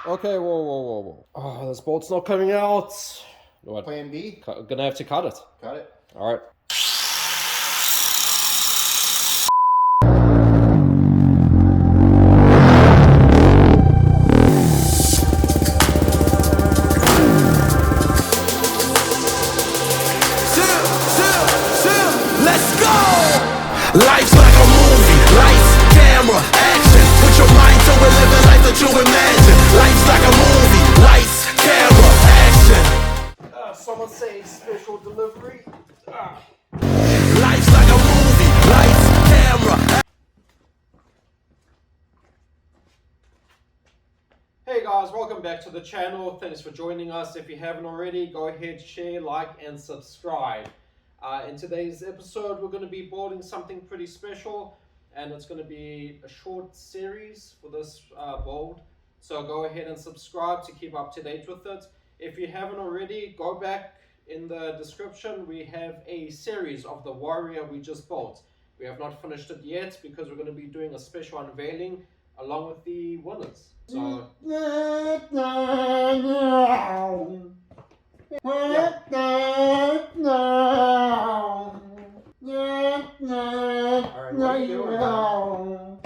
Okay, whoa. Oh, this bolt's not coming out. What? Plan B? Gonna have to cut it. Got it. Alright. Let's go! Life's like a movie, lights, camera, action. Put your mind to it, live the life that you imagine. Life's like a movie, lights, camera, action. Someone say special delivery. Life's like a movie, lights, camera. Hey guys, welcome back to the channel. Thanks for joining us. If you haven't already, go ahead, share, like, and subscribe. In today's episode, we're going to be building something pretty special, and it's going to be a short series for this build. So go ahead and subscribe to keep up to date with it. If you haven't already, go back in the description. We have a series of the warrior we just built. We have not finished it yet because we're going to be doing a special unveiling along with the winners. So Alright, what are you doing?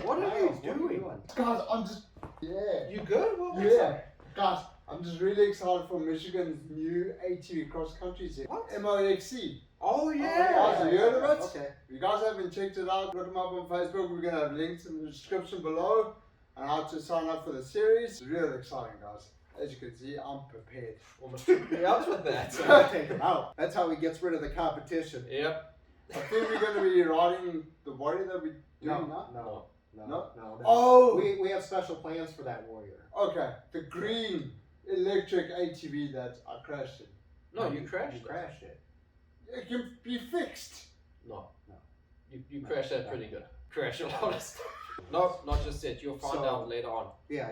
what are you doing? Guys, I'm just You good? What was yeah. that? Guys, I'm just really excited for Michigan's new ATV cross country series. What? MOXC. Oh Guys, yeah. have you heard of it? Okay. If you guys haven't checked it out, look them up on Facebook. We're gonna have links in the description below and how to sign up for the series. It's really exciting, guys. As you can see, I'm prepared. Almost took me out with that. Take him out. That's how he gets rid of the competition. Yep. I think we're gonna be riding the warrior that we doing now. No. Oh! We have special plans for that warrior. Okay, the green electric ATV that I crashed in. No, you crashed. You crashed it. It can be fixed. No. No. You crashed that pretty good. Crash a lot of stuff. No, not just yet. You'll find out later on. Yeah,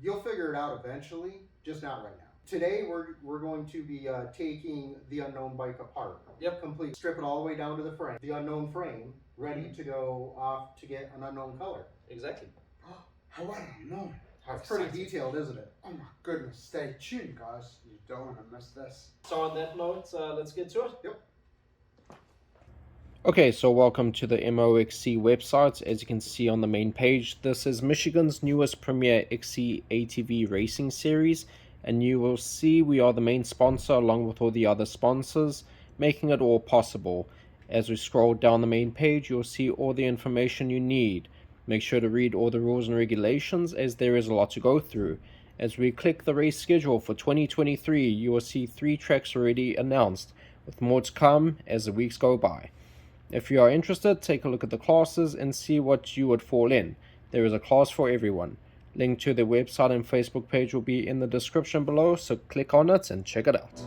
you'll figure it out eventually, just not right now. Today we're going to be taking the unknown bike apart. Yep. Complete. Strip it all the way down to the frame. The unknown frame, ready to go off to get an unknown color. Exactly. How would I know? How It's pretty exciting. detailed, isn't it? Oh my goodness, stay tuned, guys. You don't want to miss this. So on that note, let's get to it. Yep. Okay, so welcome to the MOXC website. As you can see on the main page, this is Michigan's newest premier XC ATV racing series, and you will see we are the main sponsor along with all the other sponsors, making it all possible. As we scroll down the main page, you'll see all the information you need. Make sure to read all the rules and regulations as there is a lot to go through. As we click the race schedule for 2023, you will see 3 tracks already announced, with more to come as the weeks go by. If you are interested, take a look at the classes and see what you would fall in. There is a class for everyone. Link to their website and Facebook page will be in the description below, so click on it and check it out.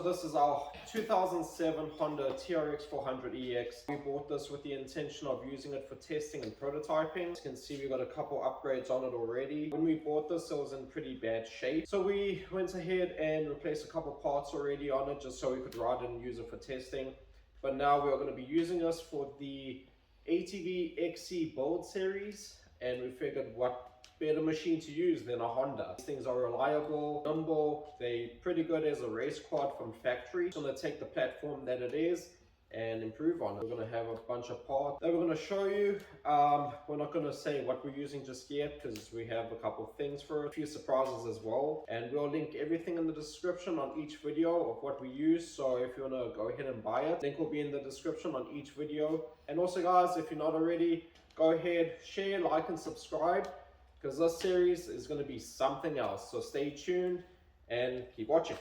This is our 2007 Honda TRX400EX. We bought this with the intention of using it for testing and prototyping. As you can see, we got a couple upgrades on it already. When we bought this, it was in pretty bad shape. So we went ahead and replaced a couple parts already on it just so we could ride it and use it for testing. But now we're going to be using this for the ATV XC build series, and we figured what better machine to use than a Honda. These things are reliable, nimble, they're pretty good as a race quad from factory. So I'm going to take the platform that it is and improve on it. We're going to have a bunch of parts that we're going to show you. We're not going to say what we're using just yet because we have a couple of things for it, a few surprises as well. And we'll link everything in the description on each video of what we use. So if you want to go ahead and buy it, link will be in the description on each video. And also guys, if you're not already, go ahead, share, like, and subscribe, because this series is going to be something else. So stay tuned and keep watching.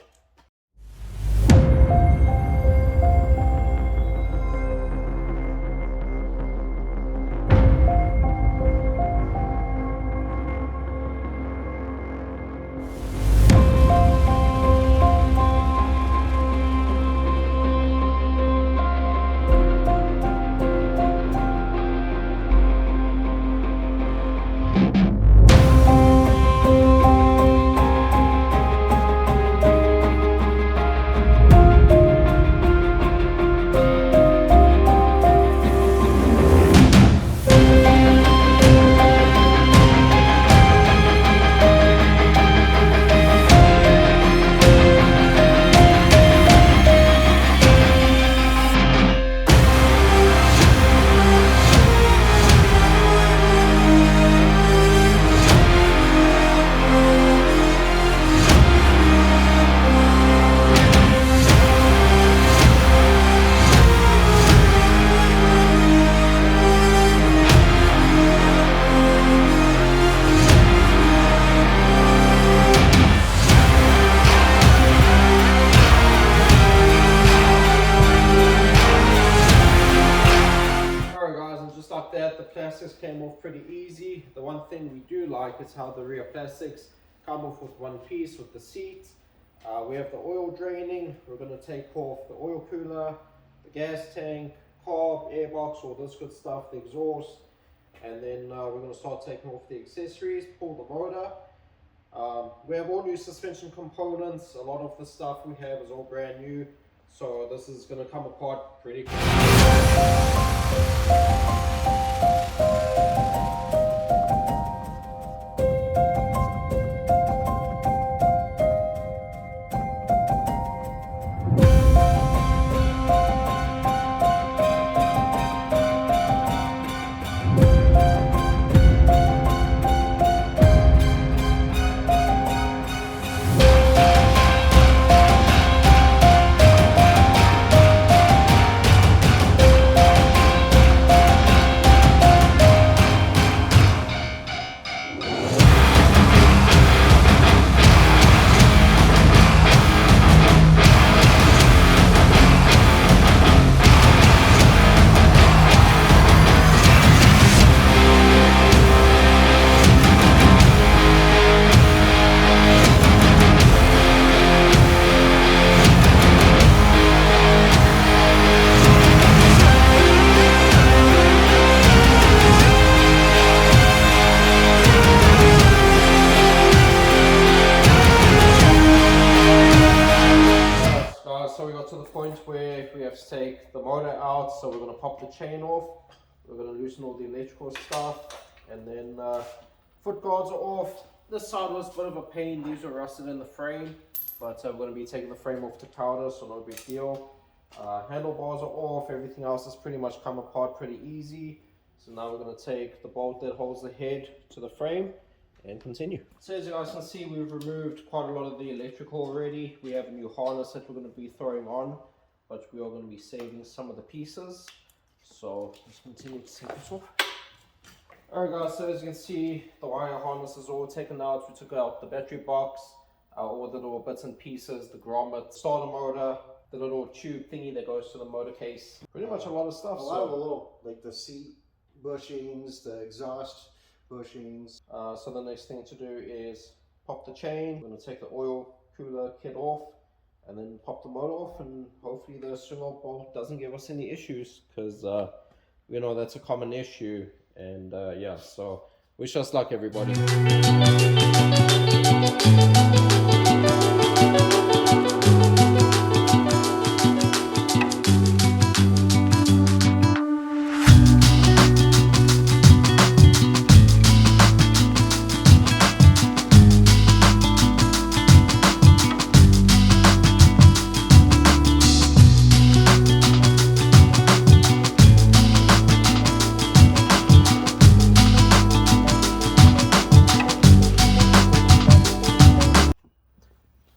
the plastics came off pretty easy. The one thing we do like is how the rear plastics come off with one piece with the seat. We have the oil draining. We're going to take off the oil cooler, the gas tank, carb, airbox, all this good stuff, the exhaust. And then we're going to start taking off the accessories, pull the motor. We have all new suspension components. A lot of the stuff we have is all brand new. So this is going to come apart pretty quick. So we got to the point where we have to take the motor out, so we're going to pop the chain off, we're going to loosen all the electrical stuff, and then foot guards are off. This side was a bit of a pain, these were rusted in the frame, but we're going to be taking the frame off to powder, so no big deal. Handlebars are off, everything else has pretty much come apart pretty easy. So now we're going to take the bolt that holds the head to the frame and continue. So as you guys can see, we've removed quite a lot of the electrical already. We have a new harness that we're going to be throwing on, but we are going to be saving some of the pieces. So let's continue to take this off. Alright guys, so as you can see, the wire harness is all taken out. We took out the battery box, all the little bits and pieces, the grommet, starter motor, the little tube thingy that goes to the motor case. Pretty much a lot of stuff. A lot of the little, like the seat bushings, the exhaust bushings. So the next thing to do is pop the chain. We're going to take the oil cooler kit off and then pop the motor off, and hopefully the string arm bolt doesn't give us any issues, because we know that's a common issue. And yeah, so wish us luck, everybody.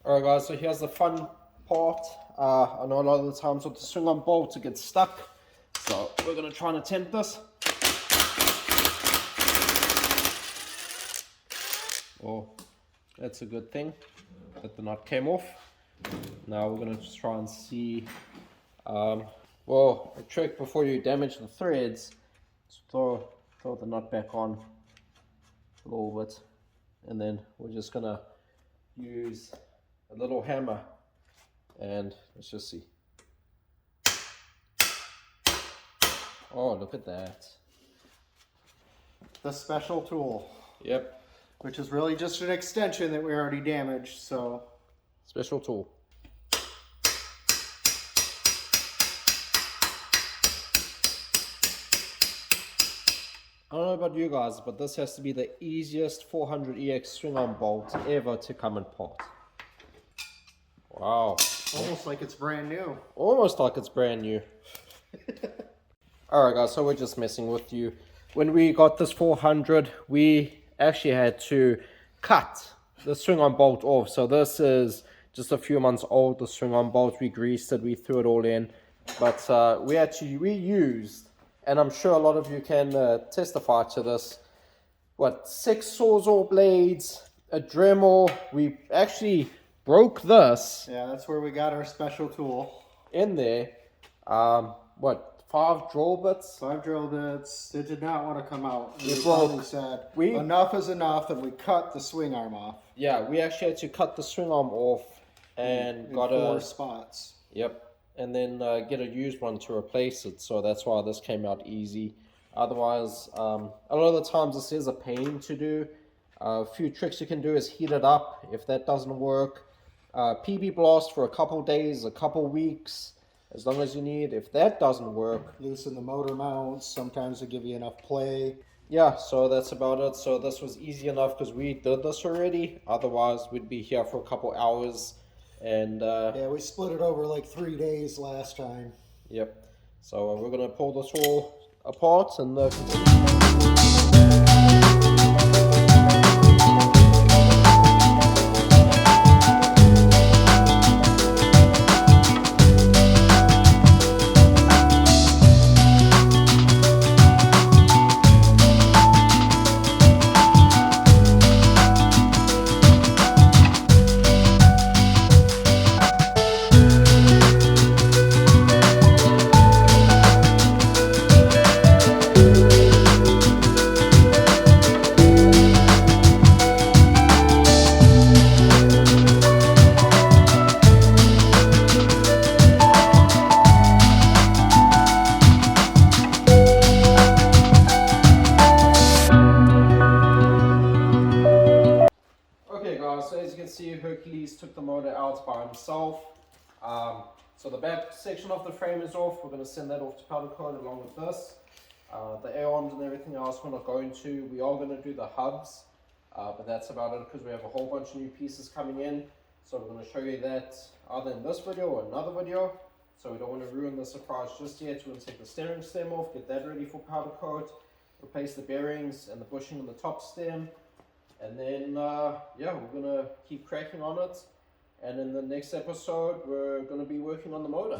Alright guys, so here's the fun part. I know a lot of the times with the string on bolt it gets stuck, so we're going to try and attempt this. Oh, that's a good thing that the nut came off. Now we're going to just try and see, well, a trick before you damage the threads, just throw the nut back on a little bit, and then we're just going to use a little hammer, and let's just see. Oh, look at that. The special tool. Yep. Which is really just an extension that we already damaged, so. Special tool. I don't know about you guys, but this has to be the easiest 400EX swing arm bolt ever to come apart. Wow. Almost like it's brand new. Almost like it's brand new. Alright guys, so we're just messing with you. When we got this 400, we actually had to cut the swing arm bolt off. So this is just a few months old, the swing arm bolt. We greased it, we threw it all in. But we actually reused, and I'm sure a lot of you can testify to this, what, 6 Sawzall blades, a Dremel. We actually broke this. Yeah, that's where we got our special tool. In there. What, 5 drill bits. 5 drill bits. They did not want to come out. And It we broke. finally said, We- enough is enough, and we cut the swing arm off. Yeah, we actually had to cut the swing arm off and in got 4 a... spots. Yep. And then get a used one to replace it. So that's why this came out easy. Otherwise, a lot of the times this is a pain to do. A few tricks you can do is heat it up. If that doesn't work, PB blast for a couple days, a couple weeks, as long as you need. If that doesn't work, Loosen the motor mounts. Sometimes they give you enough play. yeah, so that's about it. So this was easy enough because we did this already. Otherwise, we'd be here for a couple hours. And Yeah, we split it over like 3 days last time. yep. So we're gonna pull this all apart and so as you can see, Hercules took the motor out by himself. So the back section of the frame is off. We're going to send that off to powder coat along with this. The air arms and everything else we're not going to. We are going to do the hubs, but that's about it because we have a whole bunch of new pieces coming in. So we're going to show you that either in this video or another video. So we don't want to ruin the surprise just yet. We're going to take the steering stem off, get that ready for powder coat, replace the bearings and the bushing on the top stem. And then, yeah, we're going to keep cracking on it. And in the next episode, we're going to be working on the motor.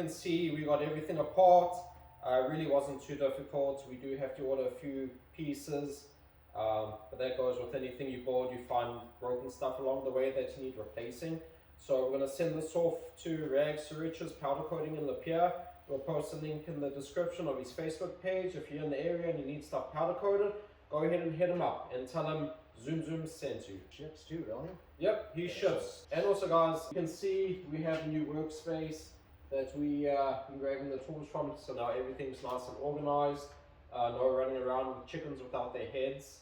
See, we got everything apart. It really wasn't too difficult. We do have to order a few pieces, but that goes with anything you board. You find broken stuff along the way that you need replacing. So we're going to send this off to Rags to Riches Powder Coating in Lapeer. We'll post a link in the description of his Facebook page. If you're in the area and you need stuff powder coated, go ahead and hit him up and tell him Zoom sent you. Ships too, don't you? Yep, he ships. And also, guys, you can see we have a new workspace that we been grabbing the tools from, so now everything's nice and organized. No running around with chickens without their heads.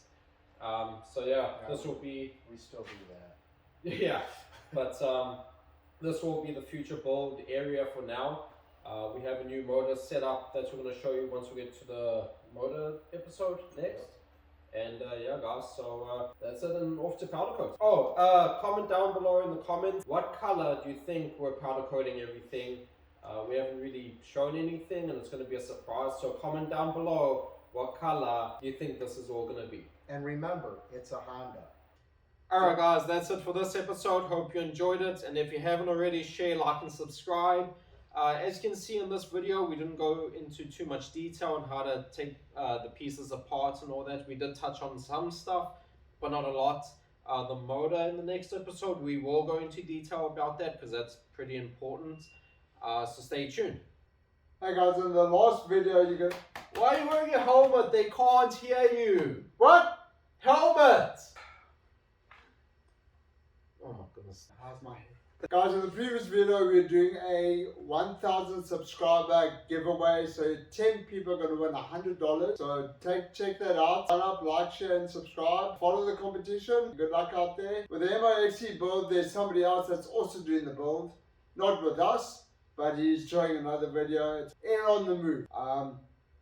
So yeah, this will be... We still do that. Yeah, but this will be the future build area for now. We have a new motor set up that we're going to show you once we get to the motor episode next. And yeah, guys, so that's it, and off to powder coat. Oh, comment down below in the comments, what color do you think we're powder coating everything? We haven't really shown anything, and it's going to be a surprise. So comment down below what color you think this is all going to be. And remember, it's a Honda. Alright guys, that's it for this episode. Hope you enjoyed it, and if you haven't already, share, like and subscribe. As you can see in this video, we didn't go into too much detail on how to take the pieces apart and all that. We did touch on some stuff, but not a lot. The motor in the next episode, we will go into detail about that because that's pretty important. So stay tuned. Hey guys, in the last video you got... Why are you wearing a helmet? They can't hear you. What? Helmet! Oh my goodness. How's my head? Guys, in the previous video we were doing a 1,000 subscriber giveaway, so 10 people are going to win $100. So check that out. Sign up, like, share and subscribe. Follow the competition. Good luck out there. With the MOXC build, there's somebody else that's also doing the build. Not with us, but he's showing another video. It's Air on the Move.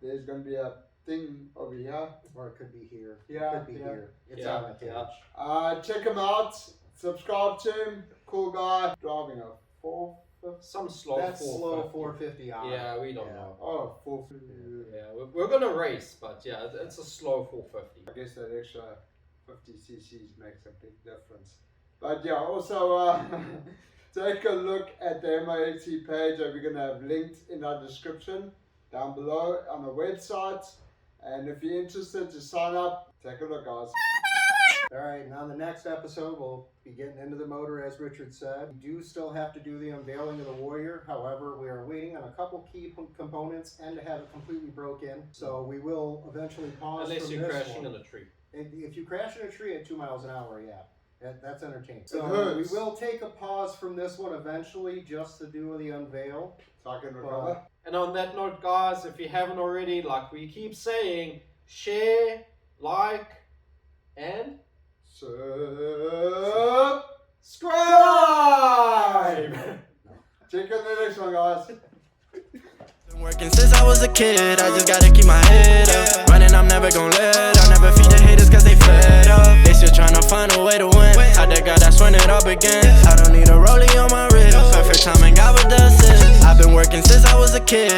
There's going to be a thing over here. Or it could be here. Yeah, It could be yeah. here. It's Yeah, on the page. yeah. Check him out. Subscribe to him. Cool guy. Driving a 450. Some slow That's 450. slow 450 on. Yeah, we don't Yeah. know. Oh, 450. Yeah, we're gonna race, but yeah, it's a slow 450. I guess that extra 50 cc's makes a big difference. But yeah, also take a look at the MOXC page that we're going to have linked in our description down below on the website. And if you're interested to sign up, take a look, guys. Alright, and on the next episode, we'll be getting into the motor, as Richard said. We do still have to do the unveiling of the Warrior. However, we are waiting on a couple key components and to have it completely broken. So we will eventually pause Unless from you're this crashing one. in a tree. If you crash in a tree at 2 miles an hour, yeah, that's entertaining. So hurts. we will take a pause from this one eventually just to do the unveil. So I can recover. And on that note, guys, if you haven't already, like we keep saying, share, like, and Subscribe! Check out the next one, guys. Been working since I was a kid, I just gotta keep my head up. Running, I'm never gonna let. I'll never feed the haters cause they fed up. They still tryna find a way to win. I the God that's when it all begins. I don't need a rollie on my wrist. Perfect timing, God with the assist. I've been working since I was a kid.